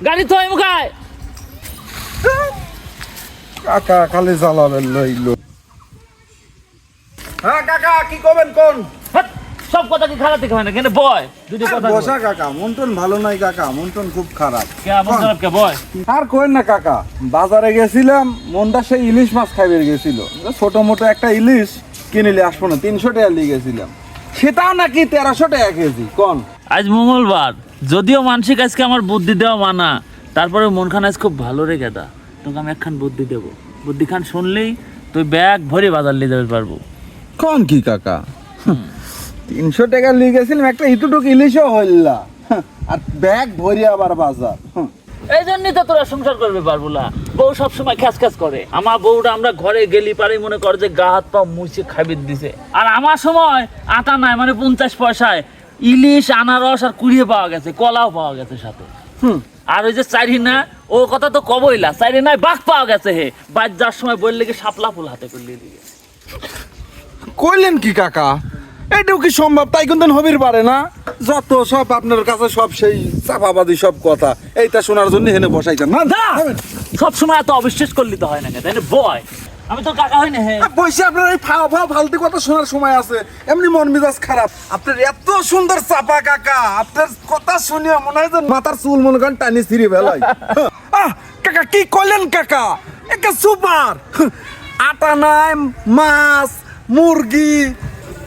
গাড়ি থই মুখায়। কাকা খালি জ্বালাবেন লইলো। হ্যাঁ কাকা কি করবেন কোন? হাট, সব কথা কি খারাপ দেখে হয় না কেন বয় দুটো কথা বসা কাকা মন্টন ভালো নাই কাকা, মন্টন খুব খারাপ। কেমন খারাপ কে বয়? আর কোয়েন না কাকা, বাজারে গেছিলাম, মনটা সেই ইলিশ মাছ খাইবে গেছিল, ছোট মোটো একটা ইলিশ কিনিলে আসবো না, 300 টাকা দিয়ে গেছিলাম, সেটাও নাকি 1300 টাকা কেজি। কোন আজ মঙ্গলবার, যদিও মানসিক আজকে আমার বুদ্ধি দেওয়া মানা, তারপরে মন খান আজ খুব ভালো রে গেদা, তোকে আমি একখান বুদ্ধি দেবো, বুদ্ধি খান শুনলেই তুই ব্যাগ ভরে বাজার নিয়ে যাবে পারবো। কোন কি কাকা, 300 টাকা নিয়ে গেছিলাম, একটা ইতুটুক ইলিশও হইলা, আর ব্যাগ ভরি আবার বাজার। এই জন্যই তো তোরা সংসার করবে পারবো না। বউ সবসময় খ্যাস খ্যাস করে, আমার বউটা আমরা ঘরে গেলি পারে মনে করে যে গা হাত পা মুছে খাইবে দিছে, আর আমার সময় আটা নাই, মানে 50 পয়সায় ইলিশ, আনারস আর কুড়িয়ে পাওয়া গেছে, কলাও পাওয়া গেছে সাথে। আর ওই যে চারি না, ও কথা তো কবইলা, চারি নাই বাঘ পাওয়া গেছে হে, বাদ যাওয়ার সময় বললে কি শাপলা ফুল হাতে করলে দিয়ে। কইলেন কি কাকা, এইটাও কি সম্ভব? তাই কিন্তু হবির পারে না, যত সব আপনার কাছে সব সেই চাপাবাদি সব কথা, এইটা শোনার জন্য হেনে বসাইছেন না। না সব সময় এত অবিশ্বাস করলি তো হয় না কেন, বয় আমি তো কাকা হই না হে। বসে আপনার এই ফালতু কথা শোনার সময় আছে, এমনি মন মেজাজ খারাপ। আপনার এত সুন্দর চাপা কাকা, আপনার কথা শুনিয়া মনে হয় যে মাথার চুল মনে করেন টানি ছিঁড়ে বেলাই। কাকা কি কইলেন কাকা, একে সুপার, আটা নাই, মাছ, মুরগি,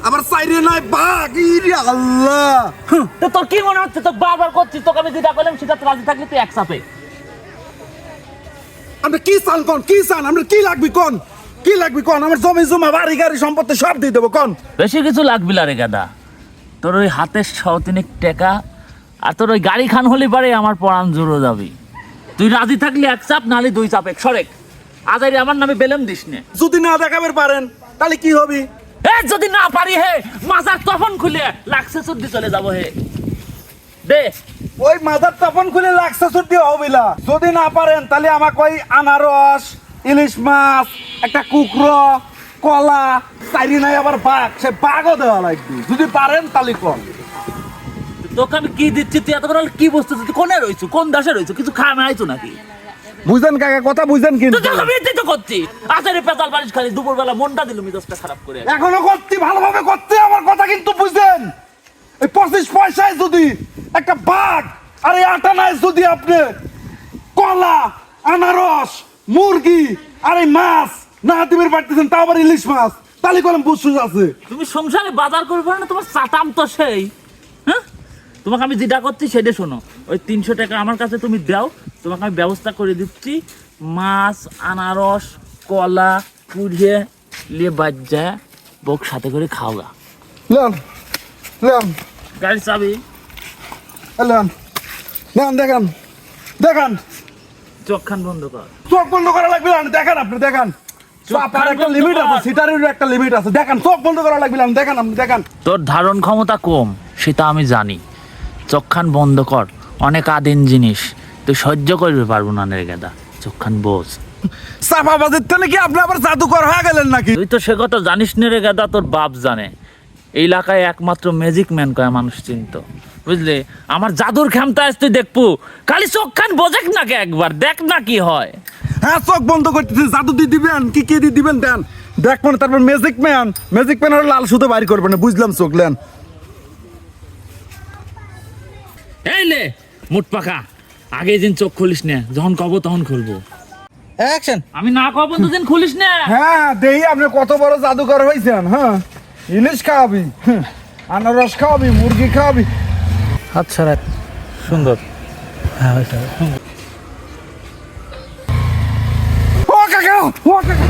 আবার চাইরে নাই বাঘ, ইরে আল্লাহ। তো তোর কি মনে হচ্ছে, তো বারবার করছিস, তোকে আমি যেটা বললাম সেটা তো রাজি থাকলে তুই এক চাপে। আপনি কি চান কোন, কি চান, আপনার কি লাগবে কোন, কি লাগবে কোন? আমার জমি জমা বাড়ি গাড়ি সম্পত্তি সব দিয়ে দেবো কোন। বেশি কিছু লাগবি না রে গাদা, তোর ওই হাতের 100-3 টাকা আর তোর ওই গাড়ি খান হলে পারে আমার পরাণ জোরো যাবি। তুই রাজি থাকলে এক চাপ, নালে 2 চাপ, এক সরেক আজাইরে আমার নামে বেলেম দিস নে। যদি না দেখাবেন পারেন তাহলে কি হবে? এ যদি না পারি হে, মাজার তখন খুলে লাগছে চুদ্দি চলে যাবো হে, দে। ওই মাথার তপন খুলে লাগছে ছুটি হবিলা। যদি না পারেন তাহলে আমাকে ওই আনারস, ইলিশ মাছ, একটা কুকরো, কলা, চাইরি নাই আবার বাঘ, সে বাঘও দেওয়া লাগবে। যদি পারেন তাহলে কোন। তোকে আমি কি দিচ্ছি, তুই এত বড় কি বস্তু, তুই কোনে রইছো, কোন দেশে রইছো, কিছু খাওয়া আইছো নাকি? বুঝেন কাকা কথা বুঝেন কিন্তু। তুই তো বিদ্যুৎ করছি, আচারে পেতাল বারিশ খালি দুপুরবেলা মনটা দিল মিজাজটা খারাপ করে। এখনো করতে ভালোভাবে করতে, আমার কথা কিন্তু বুঝেন। এই 25 পয়সায় যদি একটা বাঘ আর এই আটা নাই, যদি আপনি কলা, আনারস, মুরগি আর এই মাছ না দিবের পারতেছেন, তাও আবার ইলিশ মাছ, তাহলে কলম বুঝছুস আছে। তুমি সংসারে বাজার করবে না, তোমার চাটাম তো সেই। হ্যাঁ, তোমাকে আমি যেটা করছি সেটা শোনো, ওই 300 টাকা আমার কাছে তুমি দাও, তোমাকে আমি ব্যবস্থা করে দিচ্ছি, মাছ, আনারস, কলা পুড়িয়ে নিয়ে বাজ্যা বক সাথে করে খাওয়া। লেন লেন গাড়ি চাবি লেন লেন, দেখান দেখান, চোখখান বন্ধ কর। চোখ বন্ধ করা লাগবে না, দেখান আপনি দেখান। চাপার একটা লিমিট আছে, সিটারের একটা লিমিট আছে, দেখান। চোখ বন্ধ করা লাগবে না, দেখান আপনি দেখান। তোর ধারণ ক্ষমতা কম সেটা আমি জানি, চোখখান বন্ধ কর, অনেক আদিন জিনিস তুই সহ্য করবে পারবো না রে গেদা, চোখখান বোঝ। চাপা বাজের থেকে কি আপনি আবার জাদুকর হয়ে গেলেন নাকি? তুই তো সে কথা জানিস না রে গেদা, তোর বাপ জানে। এই এলাকায় একমাত্র ম্যাজিক ম্যান কয় মানুষ চিনত, বুঝলি? আমার জাদুর ক্ষমতা আজ তুই দেখবো, খালি চোখখান বোঝেক নাকি একবার, দেখ না কি হয়। হ্যাঁ চোখ বন্ধ করতেছেন, জাদু দিয়ে দিবেন, কি কি দিয়ে দিবেন দেন, দেখবেন। তারপর ম্যাজিক ম্যান হলে লাল সুতো বাইর করবেন, বুঝলাম। চোখ লেন। এই লে মুট পাখা, আগে দিন চোখ খুলিস না, যখন কব তখন খুলবো। অ্যাকশন। আমি না কব দুদিন খুলিস না। হ্যাঁ দেই, আপনি কত বড় জাদুকর হয়েছেন। হ্যাঁ, ইলিশ খাওয়াবি, আনারস খাওয়াবি, মুরগি খাওয়াবি। আচ্ছা রাখ, সুন্দর। হ্যাঁ ওইটা ও কাকা, ও কাকা।